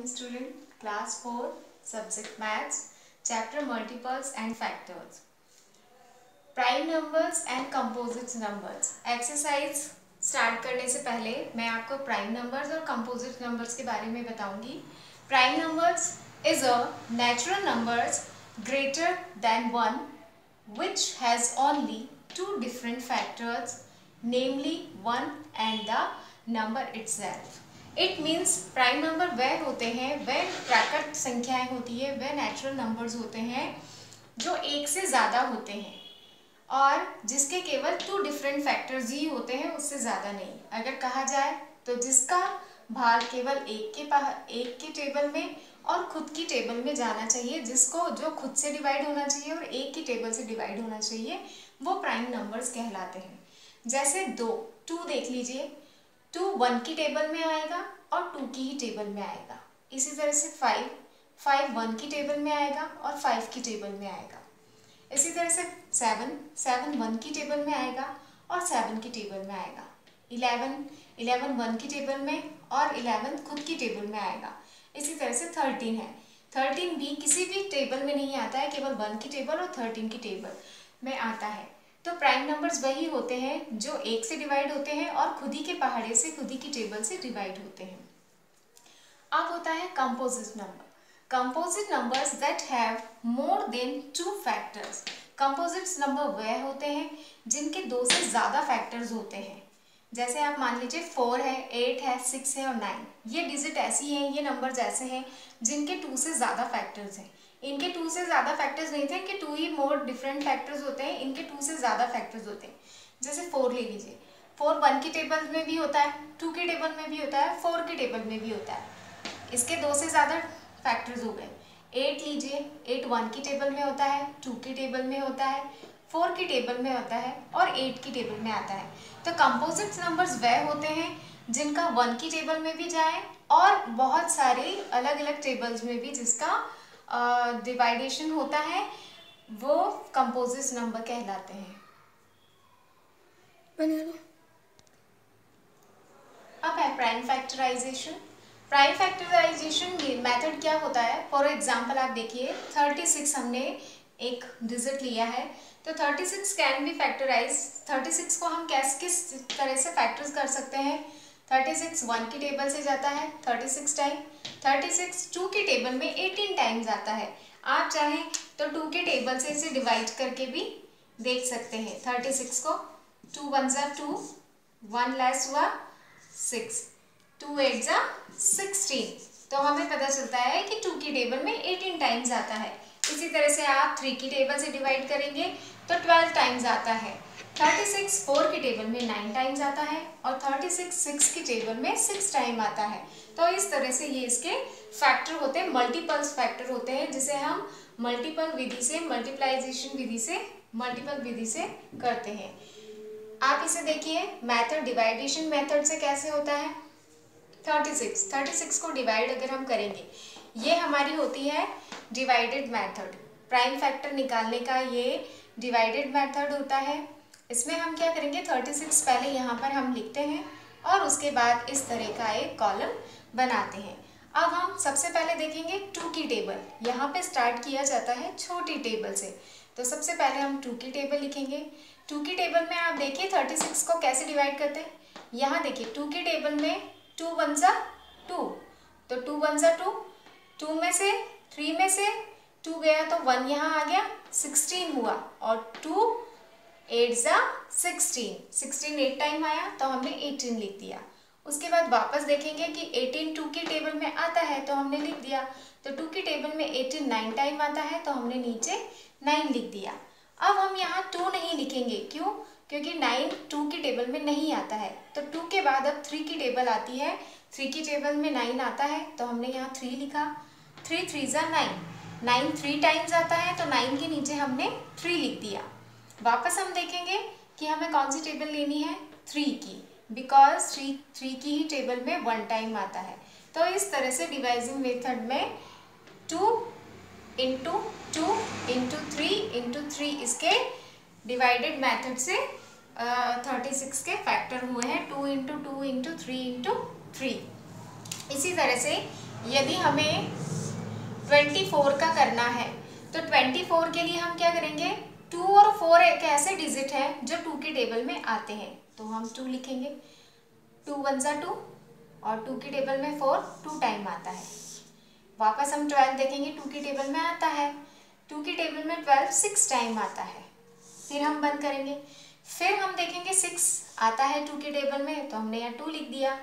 morning student, class 4, subject maths, chapter multiples and factors. Prime numbers and composite numbers exercise start करने से पहले मैं आपको prime numbers और कंपोजिट नंबर्स के बारे में बताऊंगी. Prime numbers is a natural numbers greater than 1 which has only two different factors, namely 1 and the number itself. It means prime number वह होते हैं, वह प्राकृत संख्याएं होती है, वह नेचुरल नंबर्स होते हैं जो एक से ज़्यादा होते हैं और जिसके केवल 2 डिफरेंट फैक्टर्स ही होते हैं, उससे ज़्यादा नहीं. अगर कहा जाए तो जिसका भाग केवल एक के टेबल में और खुद की टेबल में जाना चाहिए, जिसको जो खुद से डिवाइड होना चाहिए और एक की टेबल से डिवाइड होना चाहिए, वो प्राइम नंबर्स कहलाते हैं. जैसे 2 देख लीजिए, 2 1 की टेबल में आएगा और 2 की ही टेबल में आएगा. इसी तरह से 5 1 की टेबल में आएगा और 5 की टेबल में आएगा. इसी तरह से 7 1 की टेबल में आएगा और 7 की टेबल में आएगा. 11 1 की टेबल में और 11 खुद की टेबल में आएगा. इसी तरह से 13 है. 13 भी किसी भी टेबल में नहीं आता है, केवल 1 की टेबल और 13 की टेबल में आता है. तो प्राइम नंबर्स वही होते हैं जो एक से डिवाइड होते हैं और खुद ही के पहाड़े से, खुद ही की टेबल से डिवाइड होते हैं. अब होता है composite number. Composite numbers that have more than 2 factors. Composite number वह होते हैं जिनके 2 से ज़्यादा फैक्टर्स होते हैं. जैसे आप मान लीजिए 4 है, 8 है, 6 है और 9. ये डिजिट ऐसी हैं, ये नंबर्स ऐसे हैं जिनके 2 से ज़्यादा फैक्टर्स हैं. इनके 2 से ज़्यादा फैक्टर्स नहीं थे, इनके 2 ही मोर डिफरेंट फैक्टर्स होते हैं, इनके 2 से ज़्यादा फैक्टर्स होते हैं. जैसे 4 ले लीजिए, 4 1 की टेबल में भी होता है, 2 की टेबल में भी होता है, 4 की टेबल में भी होता है. इसके 2 से ज़्यादा फैक्टर्स हो गए. 8 लीजिए, 8 1 की टेबल में होता है, 2 की टेबल में होता है, 4 की टेबल में होता है और 8 की टेबल में आता है. तो कंपोजिट नंबर्स वह होते हैं जिनका 1 की टेबल में भी जाए और बहुत सारे अलग अलग टेबल्स में भी जिसका डिवाइडेशन होता है, वो कंपोजिट नंबर कहलाते हैं. अब है prime factorization. Prime factorization method क्या होता है? फॉर एग्जांपल आप देखिए 36 हमने एक डिजिट लिया है, तो 36 कैन बी फैक्टराइज. 36 को हम किस तरह से फैक्टर्स कर सकते हैं? 36 1 की टेबल से जाता है 36 टाइम. 36 2 की टेबल में 18 टाइम्स आता है. आप चाहें तो 2 के टेबल से इसे डिवाइड करके भी देख सकते हैं. 36 को 2 1 जा 2, 1 लेस हुआ 6, 2 8 जा 16. तो हमें पता चलता है कि 2 की टेबल में 18 टाइम्स आता है. इसी तरह से आप 3 की टेबल से डिवाइड करेंगे तो 12 टाइम्स आता है. 36 4 की टेबल में 9 टाइम्स आता है और 36 6 की टेबल में 6 टाइम आता है. तो इस तरह से ये इसके फैक्टर होते हैं, मल्टीपल्स फैक्टर होते हैं, जिसे हम मल्टीपल विधि से, मल्टीप्लाइजेशन विधि से, मल्टीपल विधि से करते हैं. आप इसे देखिए, मेथड डिवाइडेशन मेथड से कैसे होता है. 36 को डिवाइड अगर हम करेंगे, ये हमारी होती है डिवाइडेड मेथड. प्राइम फैक्टर निकालने का ये डिवाइडेड मेथड होता है. इसमें हम क्या करेंगे, 36 पहले यहाँ पर हम लिखते हैं और उसके बाद इस तरह का एक कॉलम बनाते हैं. अब हम सबसे पहले देखेंगे 2 की टेबल. यहाँ पे स्टार्ट किया जाता है छोटी टेबल से, तो सबसे पहले हम 2 की टेबल लिखेंगे. 2 की टेबल में आप देखिए 36 को कैसे डिवाइड करते हैं. यहाँ देखिए 2 की टेबल में 2 1 जा 2, तो 2 1 जा 2, 2 में से 3 में से 2 गया तो 1 यहाँ आ गया, 16 हुआ और 2 8 जा 16, 16 8 टाइम आया तो हमने 18 लिख दिया. उसके बाद वापस देखेंगे कि 18 2 की टेबल में आता है तो हमने लिख दिया. तो 2 की टेबल में 18 9 टाइम आता है तो हमने नीचे 9 लिख दिया. अब हम यहाँ 2 नहीं लिखेंगे, क्यों? क्योंकि 9 2 की टेबल में नहीं आता है. तो 2 के बाद अब 3 की टेबल आती है, 3 की टेबल में 9 आता है तो हमने यहाँ 3 लिखा. 3 3 जा 9, 9 3 टाइम्स आता है तो 9 के नीचे हमने 3 लिख दिया. वापस हम देखेंगे कि हमें कौन सी टेबल लेनी है, 3 की, बिकॉज 3 की ही टेबल में 1 टाइम आता है. तो इस तरह से डिवाइजिंग मेथड में 2 इंटू 2 इंटू 3 इंटू 3 इसके डिवाइडेड मेथड से 36 के फैक्टर हुए हैं. 2 इंटू 2 इंटू 3 इंटू 3. इसी तरह से यदि हमें 24 का करना है तो 24 के लिए हम क्या करेंगे, 2 और 4 एक ऐसे डिजिट है जो 2 के टेबल में आते हैं, तो हम 2 लिखेंगे, 2 1 जा 2 और 2 के टेबल में 4 2 टाइम आता है। वापस हम 12 देखेंगे, 2 के टेबल में आता है, 2 के टेबल में 12 6 टाइम आता है, फिर हम बंद करेंगे। फिर हम देखेंगे 6 आता है 2 के टेबल में, तो हमने यहाँ 2 लिख दिया,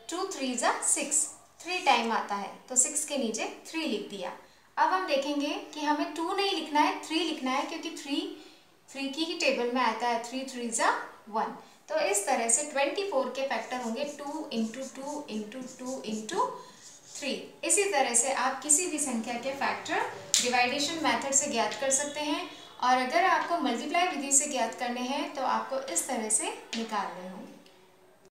2 3 जा 6 3 टाइम आता है, तो 6 के नीचे 3 लिख दिया। अब हम देखेंगे कि हमें 2 नहीं लिखना है, 3 लिखना है, क्योंकि 3 की ही टेबल में आता है, 3 3 जा 1। तो इस तरह से 24 के फैक्टर होंगे 2 इंटू 2 इंटू 2 इंटू 3। इसी तरह से आप किसी भी संख्या के फैक्टर डिवाइडेशन मेथड से ज्ञात कर सकते हैं, और अगर आपको मल्टीप्लाई विधि से ज्ञात करने हैं तो आपको इस तरह से निकालने होंगे।